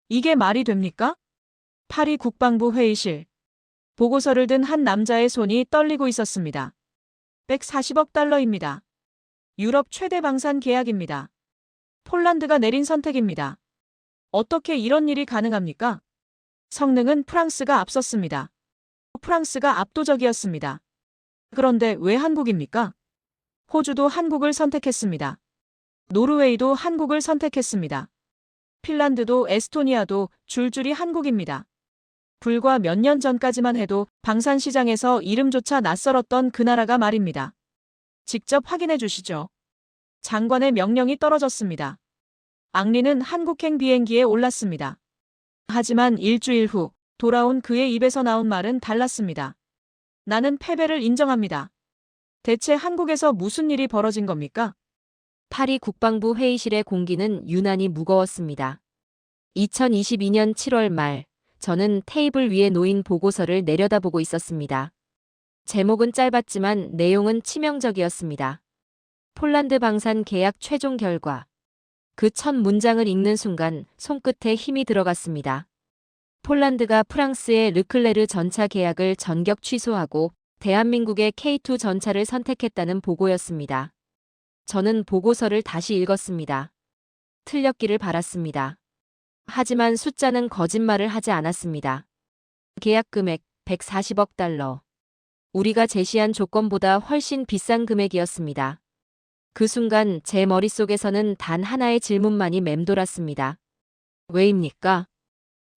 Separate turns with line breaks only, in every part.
이게 말이 됩니까? 파리 국방부 회의실. 보고서를 든 한 남자의 손이 떨리고 있었습니다. 140억 달러입니다. 유럽 최대 방산 계약입니다. 폴란드가 내린 선택입니다. 어떻게 이런 일이 가능합니까? 성능은 프랑스가 앞섰습니다. 프랑스가 압도적이었습니다. 그런데 왜 한국입니까? 호주도 한국을 선택했습니다. 노르웨이도 한국을 선택했습니다. 핀란드도 에스토니아도 줄줄이 한국입니다. 불과 몇 년 전까지만 해도 방산 시장에서 이름조차 낯설었던 그 나라가 말입니다. 직접 확인해 주시죠. 장관의 명령이 떨어졌습니다. 앙리는 한국행 비행기에 올랐습니다. 하지만 일주일 후 돌아온 그의 입에서 나온 말은 달랐습니다. 나는 패배를 인정합니다. 대체 한국에서 무슨 일이 벌어진 겁니까?
파리 국방부 회의실의 공기는 유난히 무거웠습니다. 2022년 7월 말, 저는 테이블 위에 놓인 보고서를 내려다보고 있었습니다. 제목은 짧았지만 내용은 치명적이었습니다. 폴란드 방산 계약 최종 결과. 그 첫 문장을 읽는 순간 손끝에 힘이 들어갔습니다. 폴란드가 프랑스의 르클레르 전차 계약을 전격 취소하고 대한민국의 K2 전차를 선택했다는 보고였습니다. 저는 보고서를 다시 읽었습니다. 틀렸기를 바랐습니다. 하지만 숫자는 거짓말을 하지 않았습니다. 계약 금액 140억 달러. 우리가 제시한 조건보다 훨씬 비싼 금액이었습니다. 그 순간 제 머릿속에서는 단 하나의 질문만이 맴돌았습니다. 왜입니까?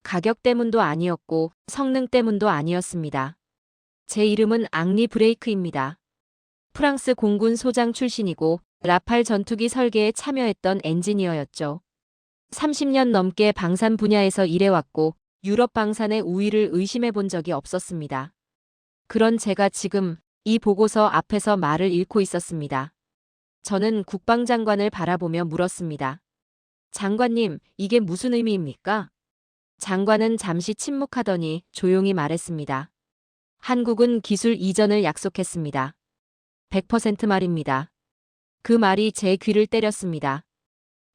가격 때문도 아니었고 성능 때문도 아니었습니다. 제 이름은 앙리 브레이크입니다. 프랑스 공군 소장 출신이고 라팔 전투기 설계에 참여했던 엔지니어였죠. 30년 넘게 방산 분야에서 일해왔고 유럽 방산의 우위를 의심해 본 적이 없었습니다. 그런 제가 지금 이 보고서 앞에서 말을 잃고 있었습니다. 저는 국방장관을 바라보며 물었습니다. 장관님, 이게 무슨 의미입니까? 장관은 잠시 침묵하더니 조용히 말했습니다. 한국은 기술 이전을 약속했습니다. 100% 말입니다. 그 말이 제 귀를 때렸습니다.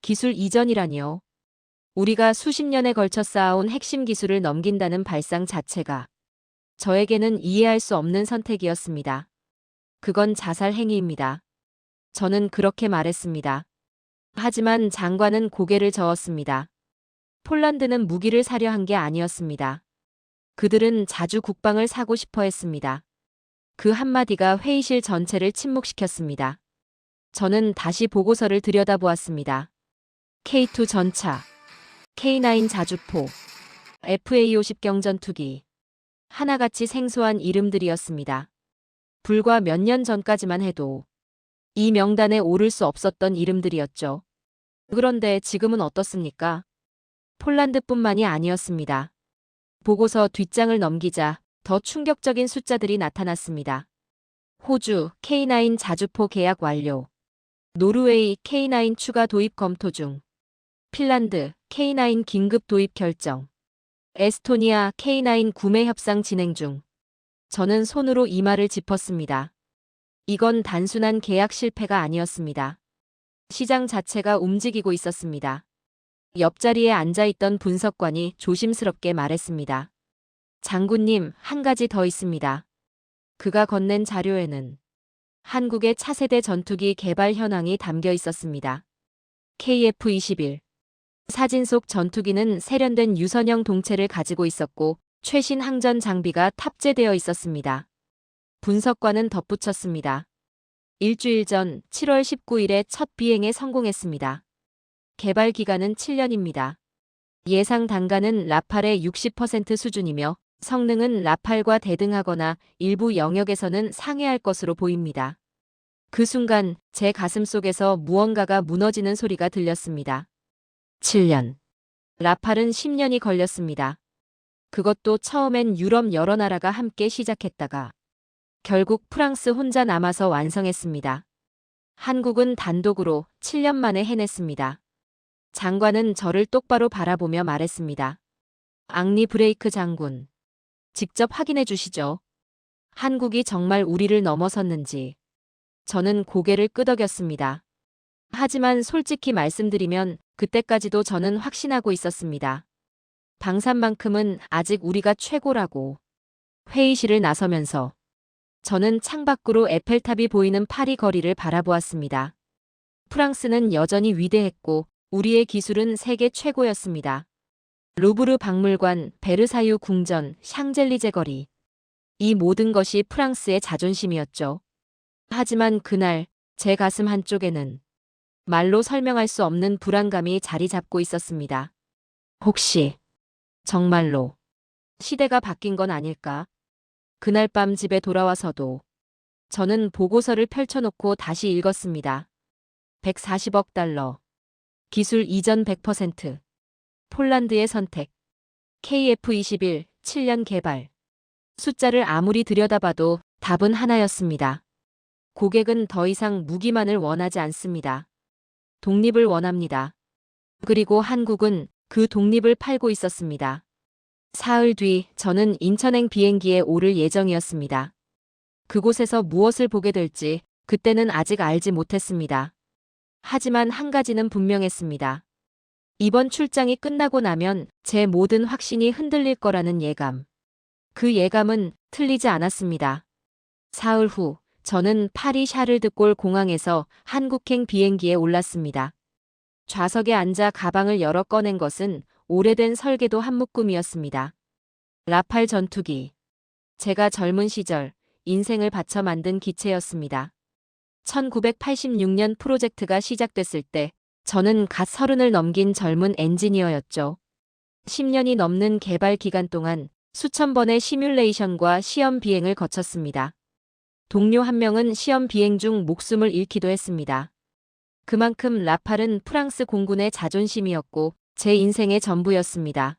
기술 이전이라니요. 우리가 수십 년에 걸쳐 쌓아온 핵심 기술을 넘긴다는 발상 자체가 저에게는 이해할 수 없는 선택이었습니다. 그건 자살 행위입니다. 저는 그렇게 말했습니다. 하지만 장관은 고개를 저었습니다. 폴란드는 무기를 사려 한 게 아니었습니다. 그들은 자주 국방을 사고 싶어 했습니다. 그 한마디가 회의실 전체를 침묵시켰습니다. 저는 다시 보고서를 들여다보았습니다. K2 전차, K9 자주포, FA50 경전투기. 하나같이 생소한 이름들이었습니다. 불과 몇 년 전까지만 해도 이 명단에 오를 수 없었던 이름들이었죠. 그런데 지금은 어떻습니까? 폴란드뿐만이 아니었습니다. 보고서 뒷장을 넘기자 더 충격적인 숫자들이 나타났습니다. 호주 K9 자주포 계약 완료. 노르웨이 K9 추가 도입 검토 중. 핀란드 K9 긴급 도입 결정. 에스토니아 K9 구매 협상 진행 중. 저는 손으로 이마를 짚었습니다. 이건 단순한 계약 실패가 아니었습니다. 시장 자체가 움직이고 있었습니다. 옆자리에 앉아있던 분석관이 조심스럽게 말했습니다. 장군님, 한 가지 더 있습니다. 그가 건넨 자료에는 한국의 차세대 전투기 개발 현황이 담겨 있었습니다. KF-21. 사진 속 전투기는 세련된 유선형 동체를 가지고 있었고 최신 항전 장비가 탑재되어 있었습니다. 분석관은 덧붙였습니다. 일주일 전 7월 19일에 첫 비행에 성공했습니다. 개발 기간은 7년입니다. 예상 단가는 라팔의 60% 수준이며 성능은 라팔과 대등하거나 일부 영역에서는 상회할 것으로 보입니다. 그 순간 제 가슴 속에서 무언가가 무너지는 소리가 들렸습니다. 7년. 라팔은 10년이 걸렸습니다. 그것도 처음엔 유럽 여러 나라가 함께 시작했다가 결국 프랑스 혼자 남아서 완성했습니다. 한국은 단독으로 7년 만에 해냈습니다. 장관은 저를 똑바로 바라보며 말했습니다. 앙리 브레이크 장군. 직접 확인해 주시죠. 한국이 정말 우리를 넘어섰는지. 저는 고개를 끄덕였습니다. 하지만 솔직히 말씀드리면 그때까지도 저는 확신하고 있었습니다. 방산만큼은 아직 우리가 최고라고. 회의실을 나서면서 저는 창밖으로 에펠탑이 보이는 파리 거리를 바라보았습니다. 프랑스는 여전히 위대했고 우리의 기술은 세계 최고였습니다. 루브르 박물관, 베르사유 궁전, 샹젤리제 거리. 이 모든 것이 프랑스의 자존심이었죠. 하지만 그날 제 가슴 한쪽에는 말로 설명할 수 없는 불안감이 자리 잡고 있었습니다. 혹시 정말로 시대가 바뀐 건 아닐까? 그날 밤 집에 돌아와서도 저는 보고서를 펼쳐놓고 다시 읽었습니다. 140억 달러. 기술 이전 100%. 폴란드의 선택. KF-21, 7년 개발. 숫자를 아무리 들여다봐도 답은 하나였습니다. 고객은 더 이상 무기만을 원하지 않습니다. 독립을 원합니다. 그리고 한국은 그 독립을 팔고 있었습니다. 사흘 뒤 저는 인천행 비행기에 오를 예정이었습니다. 그곳에서 무엇을 보게 될지 그때는 아직 알지 못했습니다. 하지만 한 가지는 분명했습니다. 이번 출장이 끝나고 나면 제 모든 확신이 흔들릴 거라는 예감. 그 예감은 틀리지 않았습니다. 사흘 후 저는 파리 샤를드골 공항에서 한국행 비행기에 올랐습니다. 좌석에 앉아 가방을 열어 꺼낸 것은 오래된 설계도 한 묶음이었습니다. 라팔 전투기. 제가 젊은 시절 인생을 바쳐 만든 기체였습니다. 1986년 프로젝트가 시작됐을 때 저는 갓 30을 넘긴 젊은 엔지니어였죠. 10년이 넘는 개발 기간 동안 수천 번의 시뮬레이션과 시험 비행을 거쳤습니다. 동료 한 명은 시험 비행 중 목숨을 잃기도 했습니다. 그만큼 라팔은 프랑스 공군의 자존심이었고 제 인생의 전부였습니다.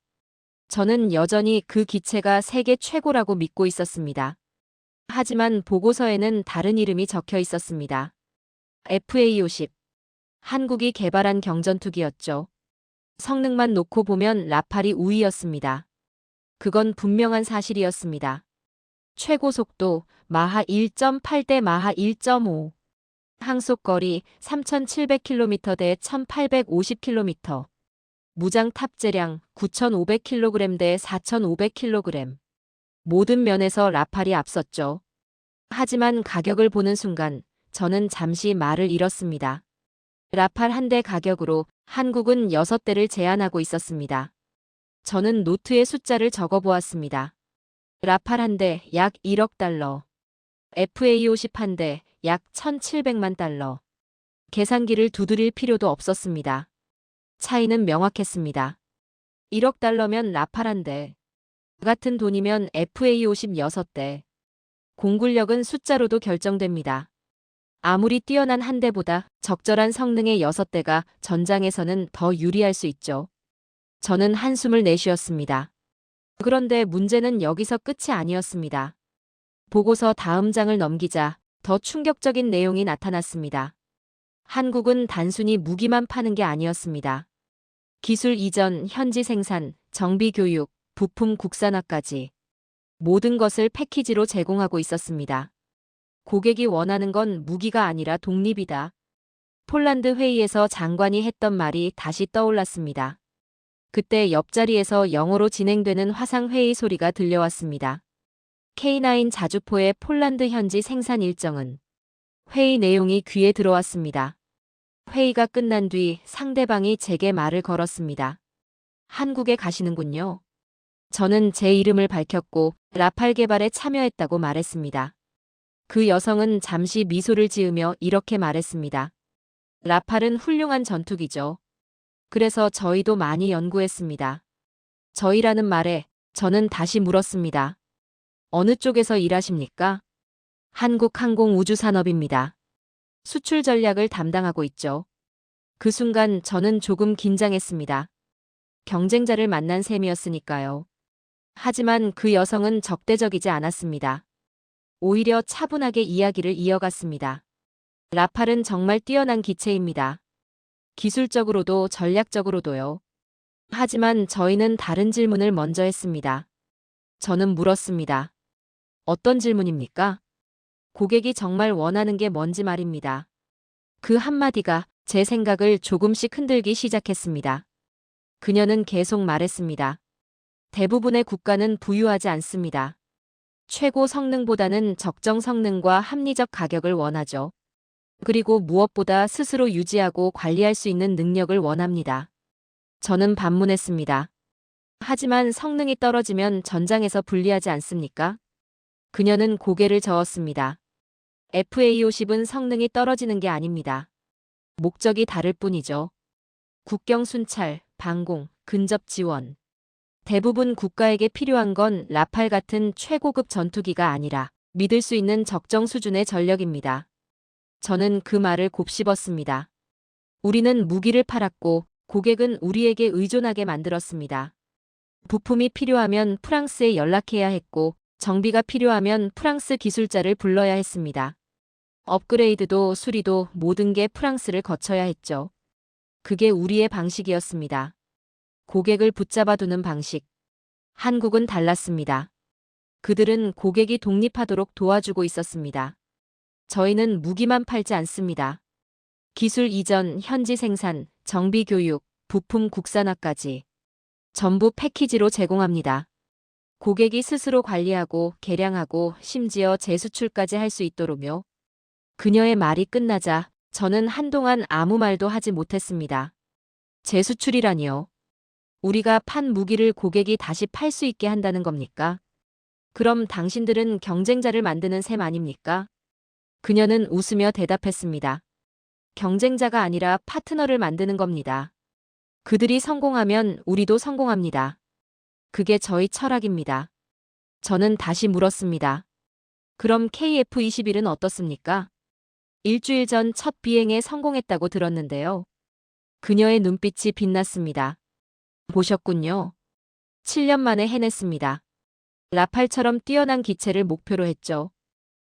저는 여전히 그 기체가 세계 최고라고 믿고 있었습니다. 하지만 보고서에는 다른 이름이 적혀 있었습니다. FA-50. 한국이 개발한 경전투기였죠. 성능만 놓고 보면 라팔이 우위였습니다. 그건 분명한 사실이었습니다. 최고 속도 마하 1.8대 마하 1.5. 항속거리 3,700km 대 1,850km. 무장 탑재량 9,500kg 대 4,500kg. 모든 면에서 라팔이 앞섰죠. 하지만 가격을 보는 순간 저는 잠시 말을 잃었습니다. 라팔 한 대 가격으로 한국은 6대를 제한하고 있었습니다. 저는 노트에 숫자를 적어보았습니다. 라팔 한 대 약 1억 달러. FA-50 한 대 약 1,700만 달러. 계산기를 두드릴 필요도 없었습니다. 차이는 명확했습니다. 1억 달러면 라팔 한 대. 같은 돈이면 FA-50 6대. 공굴력은 숫자로도 결정됩니다. 아무리 뛰어난 한 대보다 적절한 성능의 6대가 전장에서는 더 유리할 수 있죠. 저는 한숨을 내쉬었습니다. 그런데 문제는 여기서 끝이 아니었습니다. 보고서 다음 장을 넘기자 더 충격적인 내용이 나타났습니다. 한국은 단순히 무기만 파는 게 아니었습니다. 기술 이전, 현지 생산, 정비 교육, 부품 국산화까지 모든 것을 패키지로 제공하고 있었습니다. 고객이 원하는 건 무기가 아니라 독립이다. 폴란드 회의에서 장관이 했던 말이 다시 떠올랐습니다. 그때 옆자리에서 영어로 진행되는 화상회의 소리가 들려왔습니다. K9 자주포의 폴란드 현지 생산 일정은. 회의 내용이 귀에 들어왔습니다. 회의가 끝난 뒤 상대방이 제게 말을 걸었습니다. 한국에 가시는군요. 저는 제 이름을 밝혔고 라팔 개발에 참여했다고 말했습니다. 그 여성은 잠시 미소를 지으며 이렇게 말했습니다. 라팔은 훌륭한 전투기죠. 그래서 저희도 많이 연구했습니다. 저희라는 말에 저는 다시 물었습니다. 어느 쪽에서 일하십니까? 한국항공우주산업입니다. 수출 전략을 담당하고 있죠. 그 순간 저는 조금 긴장했습니다. 경쟁자를 만난 셈이었으니까요. 하지만 그 여성은 적대적이지 않았습니다. 오히려 차분하게 이야기를 이어갔습니다. 라팔은 정말 뛰어난 기체입니다. 기술적으로도 전략적으로도요. 하지만 저희는 다른 질문을 먼저 했습니다. 저는 물었습니다. 어떤 질문입니까? 고객이 정말 원하는 게 뭔지 말입니다. 그 한마디가 제 생각을 조금씩 흔들기 시작했습니다. 그녀는 계속 말했습니다. 대부분의 국가는 부유하지 않습니다. 최고 성능보다는 적정 성능과 합리적 가격을 원하죠. 그리고 무엇보다 스스로 유지하고 관리할 수 있는 능력을 원합니다. 저는 반문했습니다. 하지만 성능이 떨어지면 전장에서 불리하지 않습니까? 그녀는 고개를 저었습니다. FA50은 성능이 떨어지는 게 아닙니다. 목적이 다를 뿐이죠. 국경 순찰, 방공, 근접 지원. 대부분 국가에게 필요한 건 라팔 같은 최고급 전투기가 아니라 믿을 수 있는 적정 수준의 전력입니다. 저는 그 말을 곱씹었습니다. 우리는 무기를 팔았고 고객은 우리에게 의존하게 만들었습니다. 부품이 필요하면 프랑스에 연락해야 했고 정비가 필요하면 프랑스 기술자를 불러야 했습니다. 업그레이드도 수리도 모든 게 프랑스를 거쳐야 했죠. 그게 우리의 방식이었습니다. 고객을 붙잡아두는 방식. 한국은 달랐습니다. 그들은 고객이 독립하도록 도와주고 있었습니다. 저희는 무기만 팔지 않습니다. 기술 이전, 현지 생산, 정비 교육, 부품 국산화까지 전부 패키지로 제공합니다. 고객이 스스로 관리하고 개량하고 심지어 재수출까지 할 수 있도록요. 그녀의 말이 끝나자 저는 한동안 아무 말도 하지 못했습니다. 재수출이라니요. 우리가 판 무기를 고객이 다시 팔 수 있게 한다는 겁니까? 그럼 당신들은 경쟁자를 만드는 셈 아닙니까? 그녀는 웃으며 대답했습니다. 경쟁자가 아니라 파트너를 만드는 겁니다. 그들이 성공하면 우리도 성공합니다. 그게 저희 철학입니다. 저는 다시 물었습니다. 그럼 KF-21은 어떻습니까? 일주일 전 첫 비행에 성공했다고 들었는데요. 그녀의 눈빛이 빛났습니다. 보셨군요. 7년 만에 해냈습니다. 라팔처럼 뛰어난 기체를 목표로 했죠.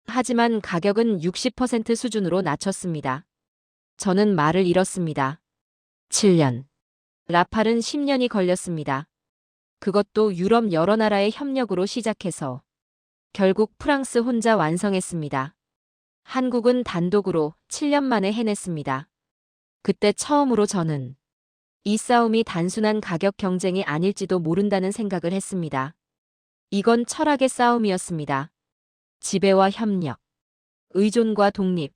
하지만 가격은 60% 수준으로 낮췄습니다. 저는 말을 잃었습니다. 7년. 라팔은 10년이 걸렸습니다. 그것도 유럽 여러 나라의 협력으로 시작해서 결국 프랑스 혼자 완성했습니다. 한국은 단독으로 7년 만에 해냈습니다. 그때 처음으로 저는 이 싸움이 단순한 가격 경쟁이 아닐지도 모른다는 생각을 했습니다. 이건 철학의 싸움이었습니다. 지배와 협력, 의존과 독립,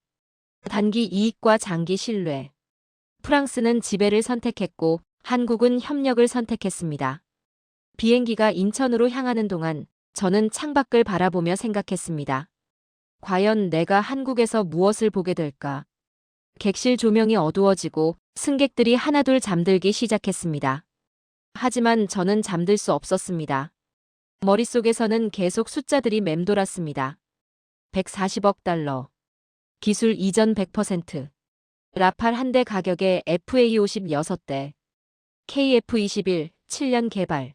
단기 이익과 장기 신뢰. 프랑스는 지배를 선택했고 한국은 협력을 선택했습니다. 비행기가 인천으로 향하는 동안 저는 창밖을 바라보며 생각했습니다. 과연 내가 한국에서 무엇을 보게 될까? 객실 조명이 어두워지고 승객들이 하나둘 잠들기 시작했습니다. 하지만 저는 잠들 수 없었습니다. 머릿속에서는 계속 숫자들이 맴돌았습니다. 140억 달러. 기술 이전 100%. 라팔 한 대 가격에 FA50 6대. KF-21 7년 개발.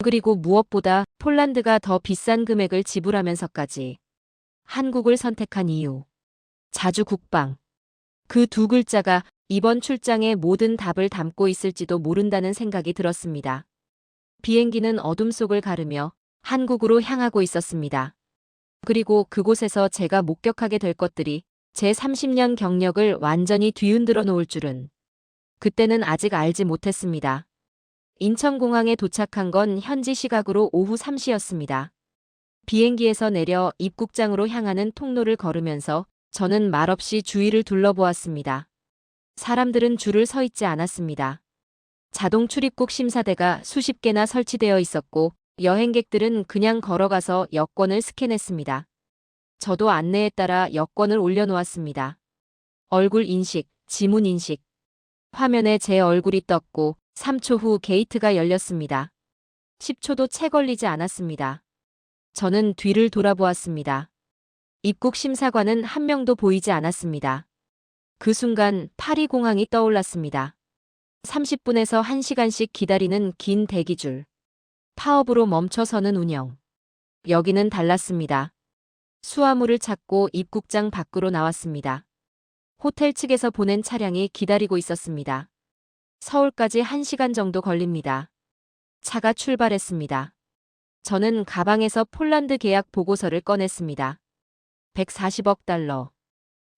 그리고 무엇보다 폴란드가 더 비싼 금액을 지불하면서까지 한국을 선택한 이유. 자주 국방. 그 두 글자가 이번 출장의 모든 답을 담고 있을지도 모른다는 생각이 들었습니다. 비행기는 어둠 속을 가르며 한국으로 향하고 있었습니다. 그리고 그곳에서 제가 목격하게 될 것들이 제 30년 경력을 완전히 뒤흔들어 놓을 줄은 그때는 아직 알지 못했습니다. 인천공항에 도착한 건 현지 시각으로 오후 3시였습니다. 비행기에서 내려 입국장으로 향하는 통로를 걸으면서 저는 말없이 주위를 둘러보았습니다. 사람들은 줄을 서 있지 않았습니다. 자동 출입국 심사대가 수십 개나 설치되어 있었고 여행객들은 그냥 걸어가서 여권을 스캔했습니다. 저도 안내에 따라 여권을 올려놓았습니다. 얼굴 인식, 지문 인식. 화면에 제 얼굴이 떴고 3초 후 게이트가 열렸습니다. 10초도 채 걸리지 않았습니다. 저는 뒤를 돌아보았습니다. 입국 심사관은 한 명도 보이지 않았습니다. 그 순간 파리 공항이 떠올랐습니다. 30분에서 1시간씩 기다리는 긴 대기줄. 파업으로 멈춰서는 운영. 여기는 달랐습니다. 수화물을 찾고 입국장 밖으로 나왔습니다. 호텔 측에서 보낸 차량이 기다리고 있었습니다. 서울까지 1시간 정도 걸립니다. 차가 출발했습니다. 저는 가방에서 폴란드 계약 보고서를 꺼냈습니다. 140억 달러.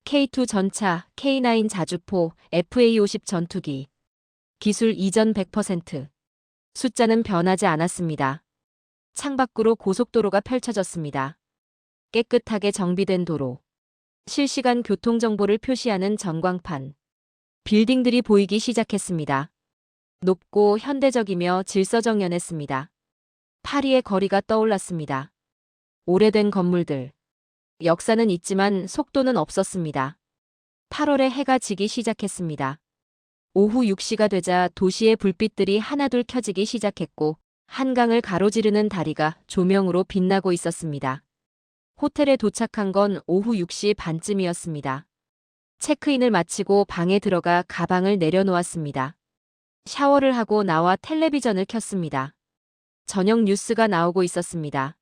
K2 전차, K9 자주포, FA50 전투기. 기술 이전 100%. 숫자는 변하지 않았습니다. 창밖으로 고속도로가 펼쳐졌습니다. 깨끗하게 정비된 도로. 실시간 교통정보를 표시하는 전광판. 빌딩들이 보이기 시작했습니다. 높고 현대적이며 질서정연했습니다. 파리의 거리가 떠올랐습니다. 오래된 건물들. 역사는 있지만 속도는 없었습니다. 8월에 해가 지기 시작했습니다. 오후 6시가 되자 도시의 불빛들이 하나둘 켜지기 시작했고 한강을 가로지르는 다리가 조명으로 빛나고 있었습니다. 호텔에 도착한 건 오후 6시 반쯤이었습니다. 체크인을 마치고 방에 들어가 가방을 내려놓았습니다. 샤워를 하고 나와 텔레비전을 켰습니다. 저녁 뉴스가 나오고 있었습니다.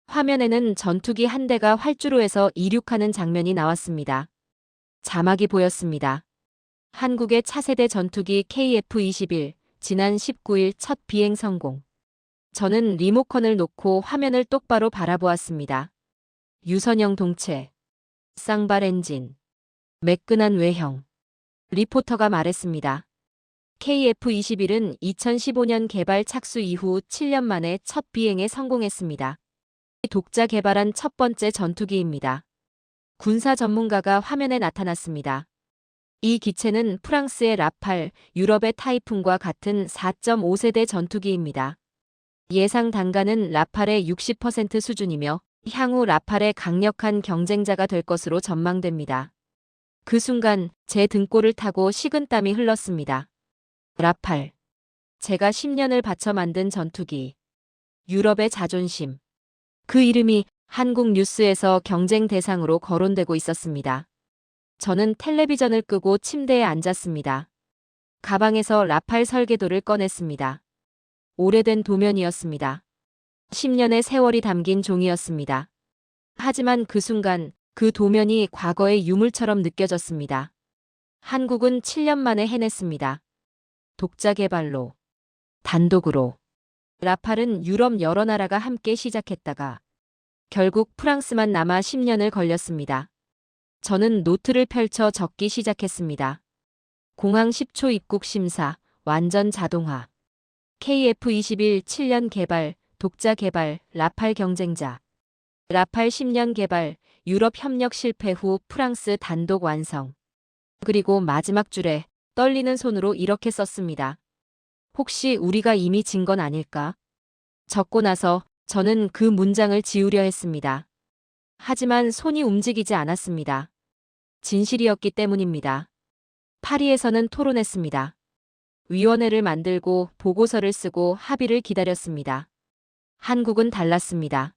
화면에는 전투기 한 대가 활주로에서 이륙하는 장면이 나왔습니다. 자막이 보였습니다. 한국의 차세대 전투기 KF-21, 지난 19일 첫 비행 성공. 저는 리모컨을 놓고 화면을 똑바로 바라보았습니다. 유선형 동체, 쌍발 엔진, 매끈한 외형. 리포터가 말했습니다. KF-21은 2015년 개발 착수 이후 7년 만에 첫 비행에 성공했습니다. 독자 개발한 첫 번째 전투기입니다. 군사 전문가가 화면에 나타났습니다. 이 기체는 프랑스의 라팔, 유럽의 타이푼과 같은 4.5세대 전투기입니다. 예상 단가는 라팔의 60% 수준이며 향후 라팔의 강력한 경쟁자가 될 것으로 전망됩니다. 그 순간 제 등골을 타고 식은땀이 흘렀습니다. 라팔. 제가 10년을 바쳐 만든 전투기. 유럽의 자존심. 그 이름이 한국 뉴스에서 경쟁 대상으로 거론되고 있었습니다. 저는 텔레비전을 끄고 침대에 앉았습니다. 가방에서 라팔 설계도를 꺼냈습니다. 오래된 도면이었습니다. 10년의 세월이 담긴 종이었습니다. 하지만 그 순간 그 도면이 과거의 유물처럼 느껴졌습니다. 한국은 7년 만에 해냈습니다. 독자 개발로, 단독으로. 라팔은 유럽 여러 나라가 함께 시작했다가 결국 프랑스만 남아 10년을 걸렸습니다. 저는 노트를 펼쳐 적기 시작했습니다. 공항 10초 입국 심사, 완전 자동화. KF-21 7년 개발, 독자 개발, 라팔 경쟁자. 라팔 10년 개발, 유럽 협력 실패 후 프랑스 단독 완성. 그리고 마지막 줄에 떨리는 손으로 이렇게 썼습니다. 혹시 우리가 이미 진 건 아닐까? 적고 나서 저는 그 문장을 지우려 했습니다. 하지만 손이 움직이지 않았습니다. 진실이었기 때문입니다. 파리에서는 토론했습니다. 위원회를 만들고 보고서를 쓰고 합의를 기다렸습니다. 한국은 달랐습니다.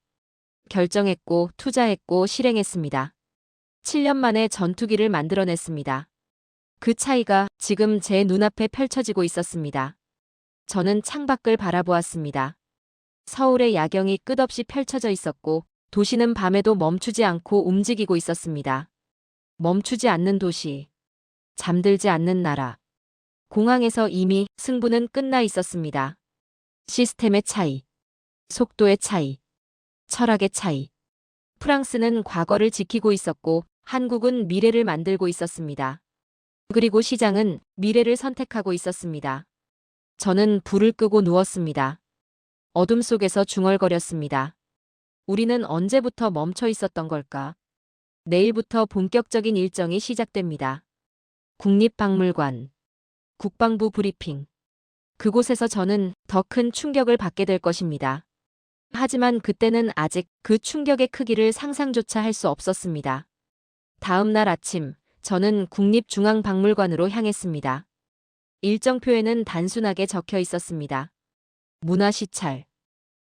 결정했고 투자했고 실행했습니다. 7년 만에 전투기를 만들어냈습니다. 그 차이가 지금 제 눈앞에 펼쳐지고 있었습니다. 저는 창밖을 바라보았습니다. 서울의 야경이 끝없이 펼쳐져 있었고 도시는 밤에도 멈추지 않고 움직이고 있었습니다. 멈추지 않는 도시. 잠들지 않는 나라. 공항에서 이미 승부는 끝나 있었습니다. 시스템의 차이. 속도의 차이. 철학의 차이. 프랑스는 과거를 지키고 있었고 한국은 미래를 만들고 있었습니다. 그리고 시장은 미래를 선택하고 있었습니다. 저는 불을 끄고 누웠습니다. 어둠 속에서 중얼거렸습니다. 우리는 언제부터 멈춰 있었던 걸까? 내일부터 본격적인 일정이 시작됩니다. 국립박물관. 국방부 브리핑. 그곳에서 저는 더 큰 충격을 받게 될 것입니다. 하지만 그때는 아직 그 충격의 크기를 상상조차 할 수 없었습니다. 다음 날 아침, 저는 국립중앙박물관으로 향했습니다. 일정표에는 단순하게 적혀 있었습니다. 문화시찰.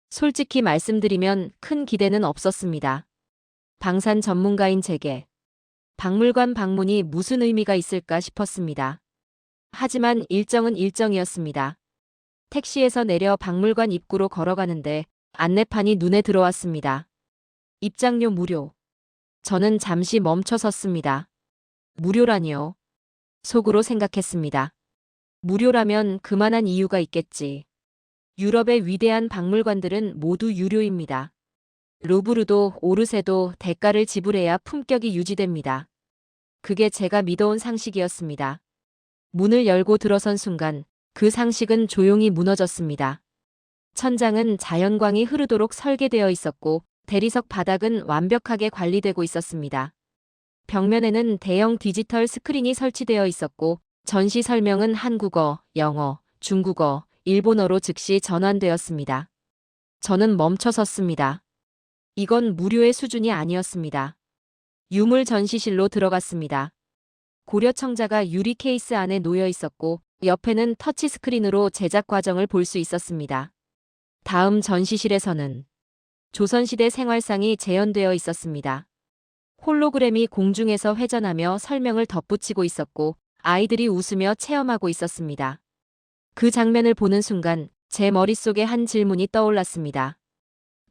솔직히 말씀드리면 큰 기대는 없었습니다. 방산 전문가인 제게 박물관 방문이 무슨 의미가 있을까 싶었습니다. 하지만 일정은 일정이었습니다. 택시에서 내려 박물관 입구로 걸어가는데 안내판이 눈에 들어왔습니다. 입장료 무료. 저는 잠시 멈춰 섰습니다. 무료라니요? 속으로 생각했습니다. 무료라면 그만한 이유가 있겠지. 유럽의 위대한 박물관들은 모두 유료입니다. 루브르도 오르세도 대가를 지불해야 품격이 유지됩니다. 그게 제가 믿어온 상식이었습니다. 문을 열고 들어선 순간 그 상식은 조용히 무너졌습니다. 천장은 자연광이 흐르도록 설계되어 있었고 대리석 바닥은 완벽하게 관리되고 있었습니다. 벽면에는 대형 디지털 스크린이 설치되어 있었고 전시 설명은 한국어, 영어, 중국어, 일본어로 즉시 전환되었습니다. 저는 멈춰 섰습니다. 이건 무료의 수준이 아니었습니다. 유물 전시실로 들어갔습니다. 고려 청자가 유리 케이스 안에 놓여 있었고 옆에는 터치스크린으로 제작 과정을 볼 수 있었습니다. 다음 전시실에서는 조선시대 생활상이 재현되어 있었습니다. 홀로그램이 공중에서 회전하며 설명을 덧붙이고 있었고 아이들이 웃으며 체험하고 있었습니다. 그 장면을 보는 순간 제 머릿속에 한 질문이 떠올랐습니다.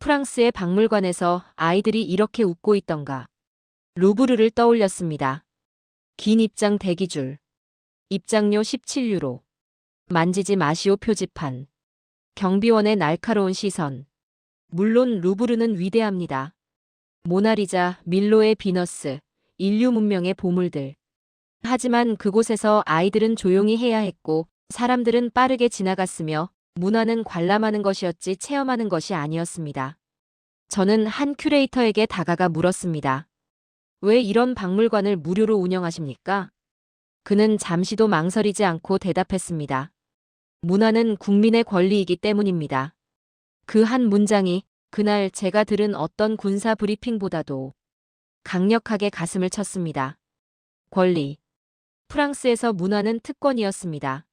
프랑스의 박물관에서 아이들이 이렇게 웃고 있던가? 루브르를 떠올렸습니다. 긴 입장 대기줄. 입장료 17유로. 만지지 마시오 표지판. 경비원의 날카로운 시선. 물론 루브르는 위대합니다. 모나리자, 밀로의 비너스, 인류 문명의 보물들. 하지만 그곳에서 아이들은 조용히 해야 했고 사람들은 빠르게 지나갔으며 문화는 관람하는 것이었지 체험하는 것이 아니었습니다. 저는 한 큐레이터에게 다가가 물었습니다. 왜 이런 박물관을 무료로 운영하십니까? 그는 잠시도 망설이지 않고 대답했습니다. 문화는 국민의 권리이기 때문입니다. 그 한 문장이 그날 제가 들은 어떤 군사 브리핑보다도 강력하게 가슴을 쳤습니다. 권리. 프랑스에서 문화는 특권이었습니다.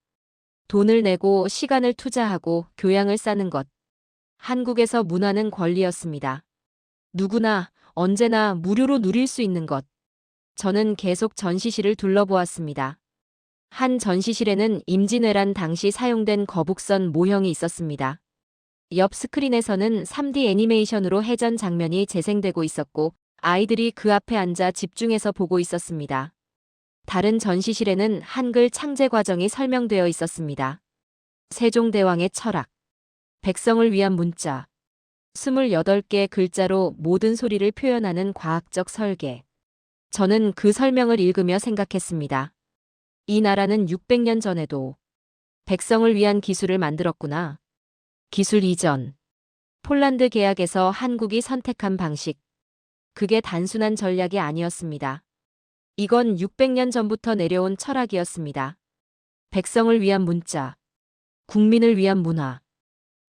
돈을 내고 시간을 투자하고 교양을 쌓는 것. 한국에서 문화는 권리였습니다. 누구나 언제나 무료로 누릴 수 있는 것. 저는 계속 전시실을 둘러보았습니다. 한 전시실에는 임진왜란 당시 사용된 거북선 모형이 있었습니다. 옆 스크린에서는 3D 애니메이션으로 해전 장면이 재생되고 있었고 아이들이 그 앞에 앉아 집중해서 보고 있었습니다. 다른 전시실에는 한글 창제 과정이 설명되어 있었습니다. 세종대왕의 철학. 백성을 위한 문자. 28개 글자로 모든 소리를 표현하는 과학적 설계. 저는 그 설명을 읽으며 생각했습니다. 이 나라는 600년 전에도 백성을 위한 기술을 만들었구나. 기술 이전. 폴란드 계약에서 한국이 선택한 방식. 그게 단순한 전략이 아니었습니다. 이건 600년 전부터 내려온 철학이었습니다. 백성을 위한 문자. 국민을 위한 문화.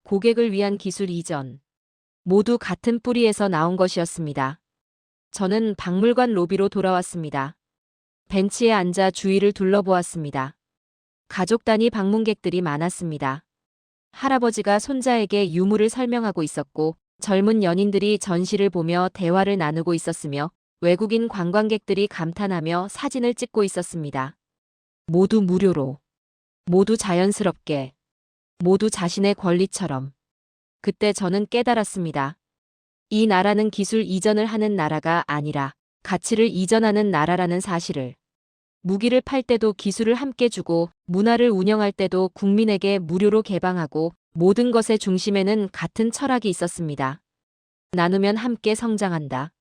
고객을 위한 기술 이전. 모두 같은 뿌리에서 나온 것이었습니다. 저는 박물관 로비로 돌아왔습니다. 벤치에 앉아 주위를 둘러보았습니다. 가족 단위 방문객들이 많았습니다. 할아버지가 손자에게 유물을 설명하고 있었고 젊은 연인들이 전시를 보며 대화를 나누고 있었으며 외국인 관광객들이 감탄하며 사진을 찍고 있었습니다. 모두 무료로. 모두 자연스럽게. 모두 자신의 권리처럼. 그때 저는 깨달았습니다. 이 나라는 기술 이전을 하는 나라가 아니라 가치를 이전하는 나라라는 사실을. 무기를 팔 때도 기술을 함께 주고 문화를 운영할 때도 국민에게 무료로 개방하고 모든 것의 중심에는 같은 철학이 있었습니다. 나누면 함께 성장한다.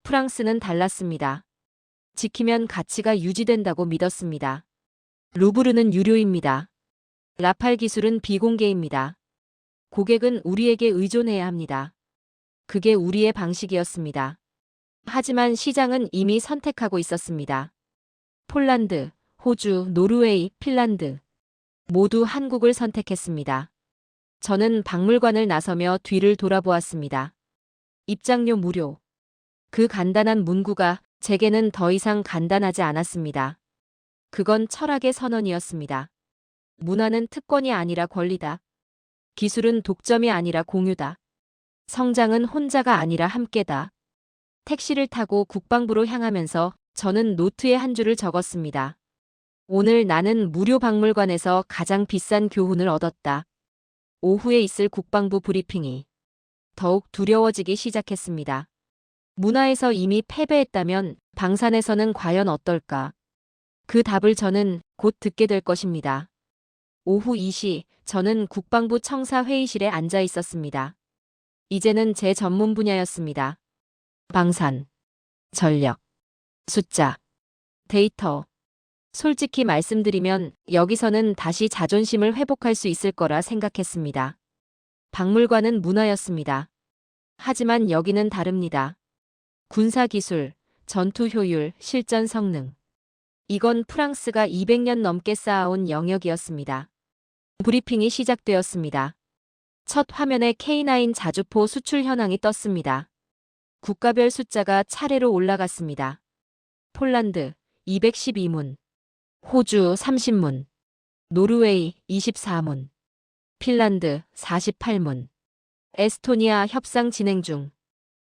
프랑스는 달랐습니다. 지키면 가치가 유지된다고 믿었습니다. 루브르는 유료입니다. 라팔 기술은 비공개입니다. 고객은 우리에게 의존해야 합니다. 그게 우리의 방식이었습니다. 하지만 시장은 이미 선택하고 있었습니다. 폴란드, 호주, 노르웨이, 핀란드. 모두 한국을 선택했습니다. 저는 박물관을 나서며 뒤를 돌아보았습니다. 입장료 무료. 그 간단한 문구가 제게는 더 이상 간단하지 않았습니다. 그건 철학의 선언이었습니다. 문화는 특권이 아니라 권리다. 기술은 독점이 아니라 공유다. 성장은 혼자가 아니라 함께다. 택시를 타고 국방부로 향하면서 저는 노트에 한 줄을 적었습니다. 오늘 나는 무료 박물관에서 가장 비싼 교훈을 얻었다. 오후에 있을 국방부 브리핑이 더욱 두려워지기 시작했습니다. 문화에서 이미 패배했다면 방산에서는 과연 어떨까? 그 답을 저는 곧 듣게 될 것입니다. 오후 2시 저는 국방부 청사 회의실에 앉아 있었습니다. 이제는 제 전문 분야였습니다. 방산, 전력, 숫자, 데이터. 솔직히 말씀드리면 여기서는 다시 자존심을 회복할 수 있을 거라 생각했습니다. 박물관은 문화였습니다. 하지만 여기는 다릅니다. 군사기술, 전투 효율, 실전 성능. 이건 프랑스가 200년 넘게 쌓아온 영역이었습니다. 브리핑이 시작되었습니다. 첫 화면에 K9 자주포 수출 현황이 떴습니다. 국가별 숫자가 차례로 올라갔습니다. 폴란드 212문, 호주 30문, 노르웨이 24문, 핀란드 48문, 에스토니아 협상 진행 중,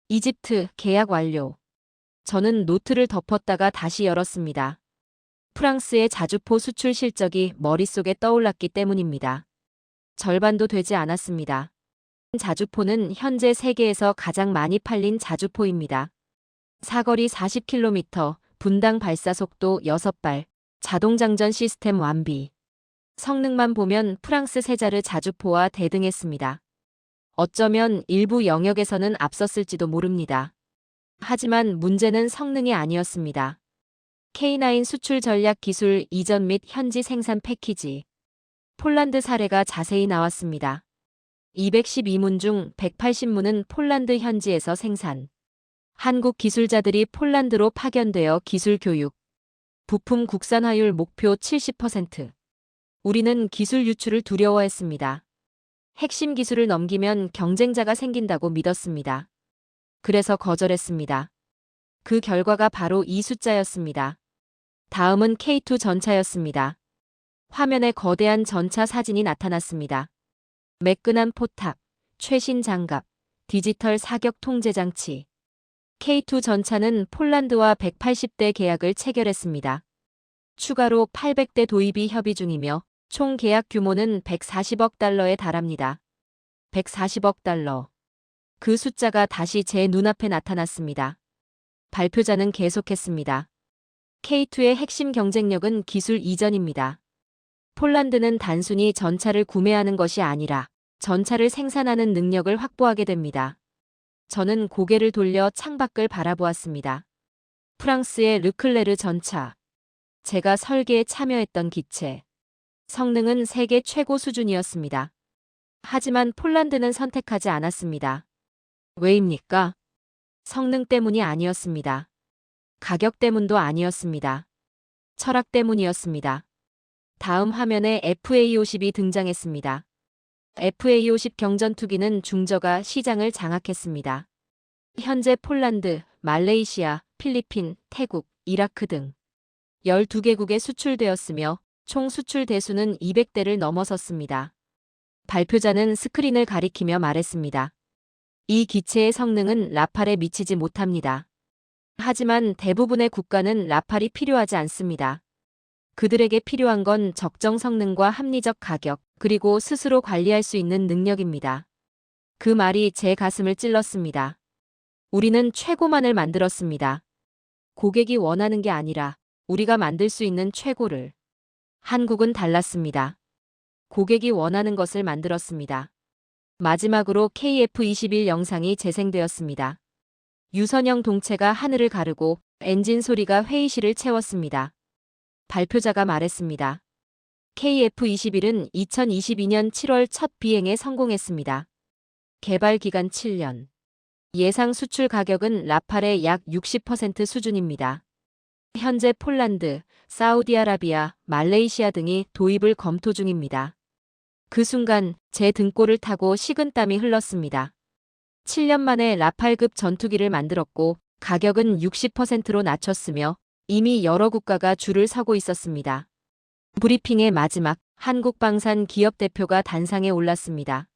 이집트 계약 완료. 저는 노트를 덮었다가 다시 열었습니다. 프랑스의 자주포 수출 실적이 머릿속에 떠올랐기 때문입니다. 절반도 되지 않았습니다. 자주포는 현재 세계에서 가장 많이 팔린 자주포입니다. 사거리 40km, 분당 발사 속도 6발, 자동장전 시스템 완비. 성능만 보면 프랑스 세자르 자주포와 대등했습니다. 어쩌면 일부 영역에서는 앞섰을지도 모릅니다. 하지만 문제는 성능이 아니었습니다. K9 수출 전략 기술 이전 및 현지 생산 패키지. 폴란드 사례가 자세히 나왔습니다. 212문 중 180문은 폴란드 현지에서 생산. 한국 기술자들이 폴란드로 파견되어 기술 교육. 부품 국산화율 목표 70%. 우리는 기술 유출을 두려워했습니다. 핵심 기술을 넘기면 경쟁자가 생긴다고 믿었습니다. 그래서 거절했습니다. 그 결과가 바로 이 숫자였습니다. 다음은 K2 전차였습니다. 화면에 거대한 전차 사진이 나타났습니다. 매끈한 포탑, 최신 장갑, 디지털 사격 통제 장치. K2 전차는 폴란드와 180대 계약을 체결했습니다. 추가로 800대 도입이 협의 중이며 총 계약 규모는 140억 달러에 달합니다. 140억 달러. 그 숫자가 다시 제 눈앞에 나타났습니다. 발표자는 계속했습니다. K2의 핵심 경쟁력은 기술 이전입니다. 폴란드는 단순히 전차를 구매하는 것이 아니라 전차를 생산하는 능력을 확보하게 됩니다. 저는 고개를 돌려 창밖을 바라보았습니다. 프랑스의 르클레르 전차. 제가 설계에 참여했던 기체. 성능은 세계 최고 수준이었습니다. 하지만 폴란드는 선택하지 않았습니다. 왜입니까? 성능 때문이 아니었습니다. 가격 때문도 아니었습니다. 철학 때문이었습니다. 다음 화면에 FA50이 등장했습니다. FA50 경전투기는 중저가 시장을 장악했습니다. 현재 폴란드, 말레이시아, 필리핀, 태국, 이라크 등 12개국에 수출되었으며 총 수출 대수는 200대를 넘어섰습니다. 발표자는 스크린을 가리키며 말했습니다. 이 기체의 성능은 라팔에 미치지 못합니다. 하지만 대부분의 국가는 라팔이 필요하지 않습니다. 그들에게 필요한 건 적정 성능과 합리적 가격, 그리고 스스로 관리할 수 있는 능력입니다. 그 말이 제 가슴을 찔렀습니다. 우리는 최고만을 만들었습니다. 고객이 원하는 게 아니라 우리가 만들 수 있는 최고를. 한국은 달랐습니다. 고객이 원하는 것을 만들었습니다. 마지막으로 KF-21 영상이 재생되었습니다. 유선형 동체가 하늘을 가르고 엔진 소리가 회의실을 채웠습니다. 발표자가 말했습니다. KF-21은 2022년 7월 첫 비행에 성공했습니다. 개발 기간 7년. 예상 수출 가격은 라팔의 약 60% 수준입니다. 현재 폴란드, 사우디아라비아, 말레이시아 등이 도입을 검토 중입니다. 그 순간 제 등골을 타고 식은땀이 흘렀습니다. 7년 만에 라팔급 전투기를 만들었고 가격은 60%로 낮췄으며 이미 여러 국가가 줄을 서고 있었습니다. 브리핑의 마지막, 한국방산 기업 대표가 단상에 올랐습니다.